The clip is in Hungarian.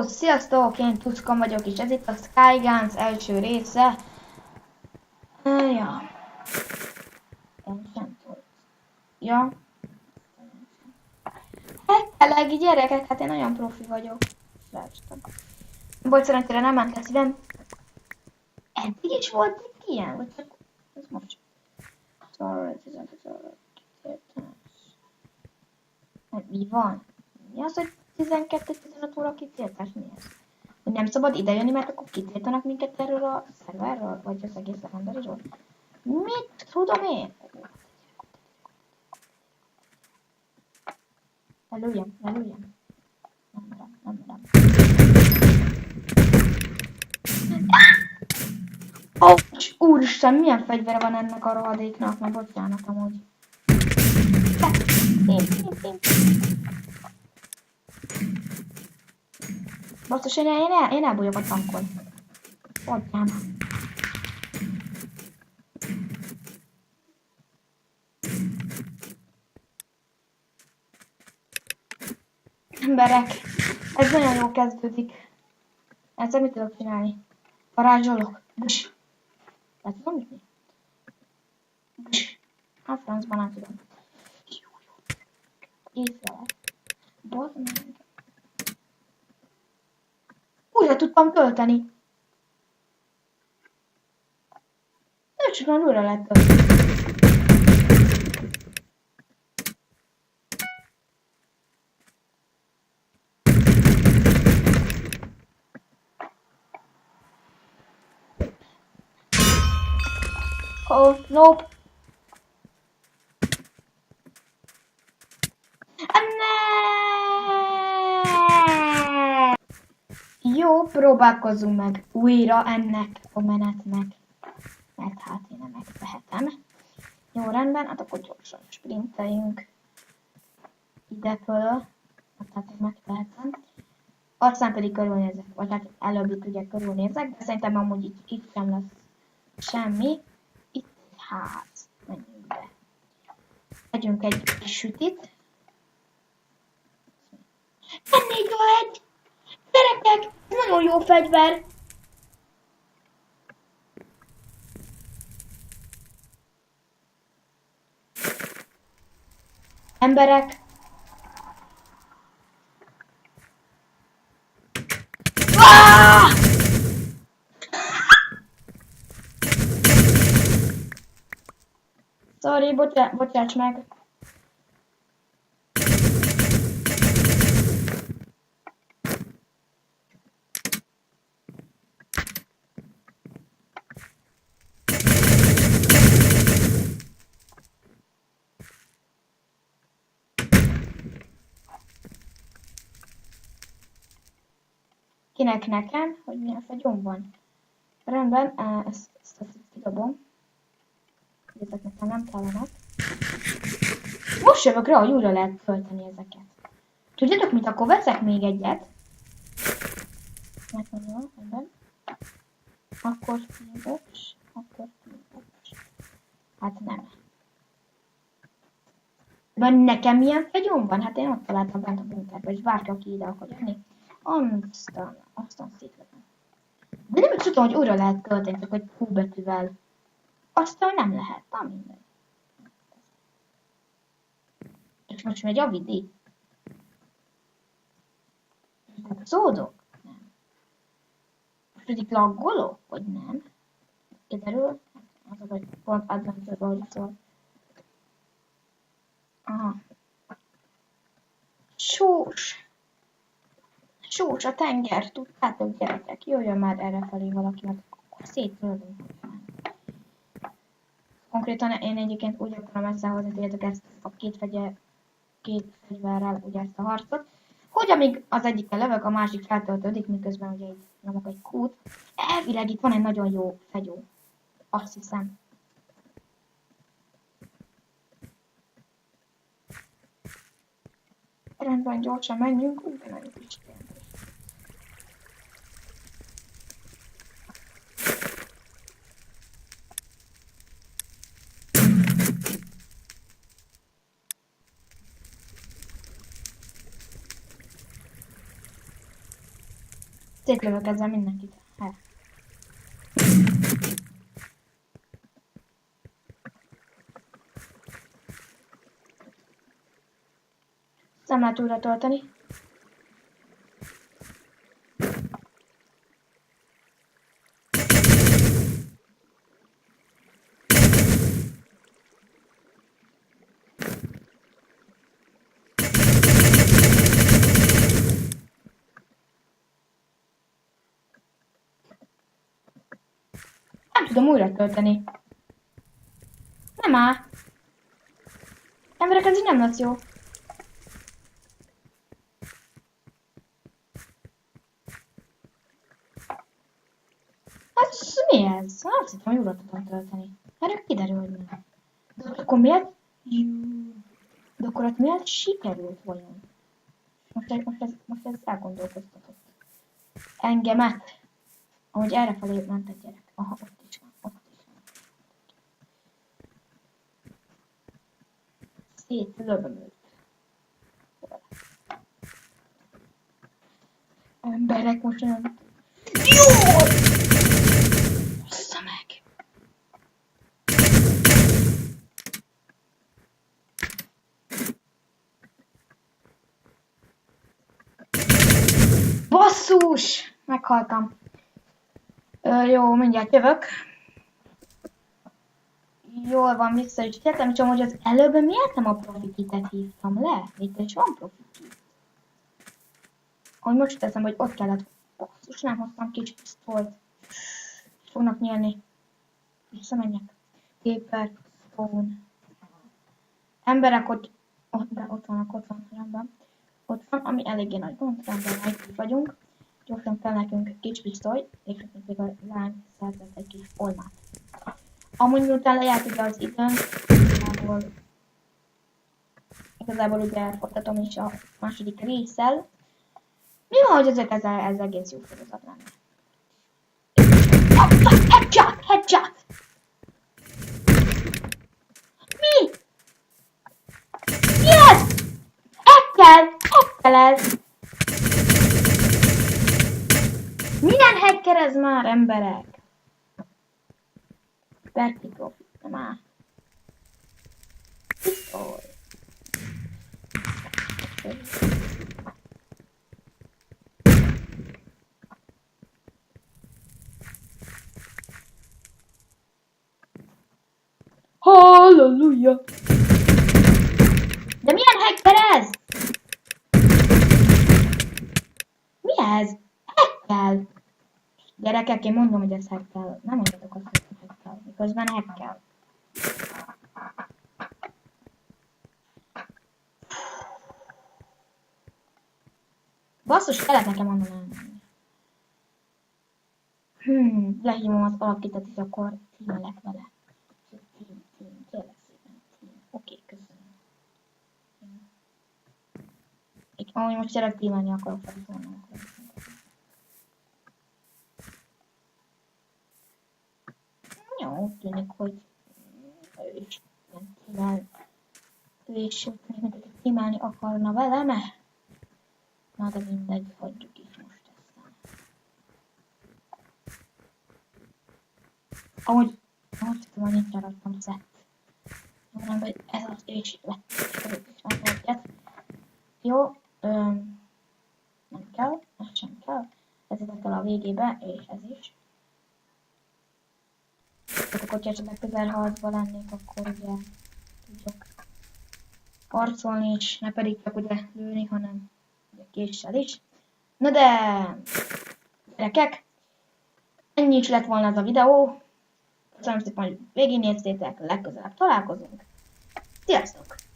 Sziasztok, én Tucka vagyok, és ez itt a Skyguns első része. Ja. Ja. Hekkelegi gyerekek, hát én nagyon profi vagyok. Bocs, szerencsére nem ment a szívem. Eddig is volt itt ilyen, vagy csak ez most. Mi van? Mi az, hogy 12-15 óra kitiltás? Mi ez? Hogy nem szabad idejönni, mert akkor kitiltanak minket erről a szerverről? Vagy az egész rendőrizsről? Mit tudom én? Lelőjem. Nem merem. Ouch! Úristen, milyen fegyvere van ennek a rohadéknak? Na, bocsánat amúgy. Basszus, én elbújok a tankon. Adjál már. Emberek, ez nagyon jól kezdődik. Ezzel mit tudok csinálni? Varázsolok. Büs. Tehát tudom mit? Büs. Hát francban nem tudom. Észlelek. Bazd meg. Újra tudtam tölteni. Nem csak már újra lehet tölteni. Oh, nope. Jó, próbálkozzunk meg újra ennek a menetnek. Mert hát én nem megtehetem. Jó, rendben, hát akkor gyorsan sprinteljünk ide föl. Hát én megtehetem. Aztán pedig körülnézek, vagy hát előbb itt ugye körülnézek, de szerintem amúgy itt sem lesz semmi. Itt egy ház. Menjünk be. Vegyünk egy sütit. M4A1! Gyerekek! Nagyon jó fegyver! Emberek! Ah! Sorry, bocsáss meg. Kinek nekem, hogy milyen fegyom van. Rendben, ezt kidobom. Ezek nekem nem kellenek. Most jövök rá, hogy újra lehet tölteni ezeket. Tudjátok mit, akkor veszek még egyet. Megmondom, rendben. Akkor hát nem. De nekem milyen fegyom van? Hát én ott találtam bent a bunkerbe, és bárki, aki ide akar jönni. Aztán szétlöpöm. De nem is tudom, hogy újra lehet költeni, csak egy Q betűvel. Aztán nem lehet, nem minden. És most megy a vidi. Szódok? Nem. Most pedig laggolok? Vagy nem? Kiderül? Az, hogy pont adventure-ban hogy szól. Aha. Sós a tenger, tudtátok gyerekek, jöjjön már errefelé valaki, mert akkor szétlövünk. Konkrétan én egyébként úgy akarom összehozni, tudjátok ezt a két fegyverrel ugye ezt a harcot, hogy amíg az egyikkel lövök, a másik feltöltődik, miközben ugye így nyomok egy kút. Elvileg itt van egy nagyon jó fegyó. Azt hiszem. Rendben, gyorsan menjünk, úgy menjünk is. Szétlövök ezzel mindenkit. Hát. Nem lehet újra tölteni. Nem tudom újra tölteni. Nem áll. Emberek, ez így nem lesz jó. Hát mi ez? Nem hittem, hogy újra tudom tölteni. Erről kiderül, hogy nem. De akkor miért? De akkor ott miért sikerült vajon? Most ez elgondolkoztatott. Engemet. Ahogy errefelé ment egy gyerek. Aha, ott is van. Ott is van. Szétlövömült. Emberek most olyan... Jó! Bassza meg! Basszus! Meghaltam. Jó, mindjárt jövök. Jól van, vissza is tértem, csak hogy az előbb miért nem a profikitet hívtam le? Itt is van profikit. Ahogy most teszem, hogy ott kellett. Basszus, nem hoztam kicsi pisztolyt. Fognak nyílni. Visszamenjek. Paper, phone. Emberek ott vannak, rendben. Ott van, ami eléggé nagy gond, rendben, itt vagyunk. Gyorsan kell nekünk kis pisztoly, és még a lány szerzett egy kis olmát. Amúgy miután lejárt ugye az időn, igazából ugye folytatom is a második résszel. Mi van, hogy ezek ez egész jó sorozat lenne? Headshot! Headshot! Mi? Yes! Hacker ez! Milyen hacker ez már, emberek? Vertical, nem áll. Pisztoly. Halleluja! De milyen hacker ez? Mi ez? Hacker! Gyerekek, én mondom, hogy ez hacker. Nem mondjatok azt, hogy hacker. Miközben hacker. Basszus, kellett nekem onnan elmenni. Lehívom az alakítat, és akkor tímelek vele. Kérlek szépen, oké, köszönöm. Ahogy most tényleg tímelni akarok felszólni. Jó, úgy tűnik, hogy ő is tímelni akarna velem. Na de mindegy, hagyjuk is most ezt. Ahogy tudom, hogy nincs maradtam szett. Jó, nem, hogy ez az és vettem egyet. Jó, nem kell, ez sem kell. Ez kell a végébe, és ez is. Tehát hogyha esetleg közelharcban lennék, akkor ugye tudok harcolni, és ne pedig csak ugye lőni, hanem ugye késsel is. Na de, gyerekek, ennyi is lett volna ez a videó. Köszönöm szépen, hogy végignéztétek, legközelebb találkozunk. Sziasztok!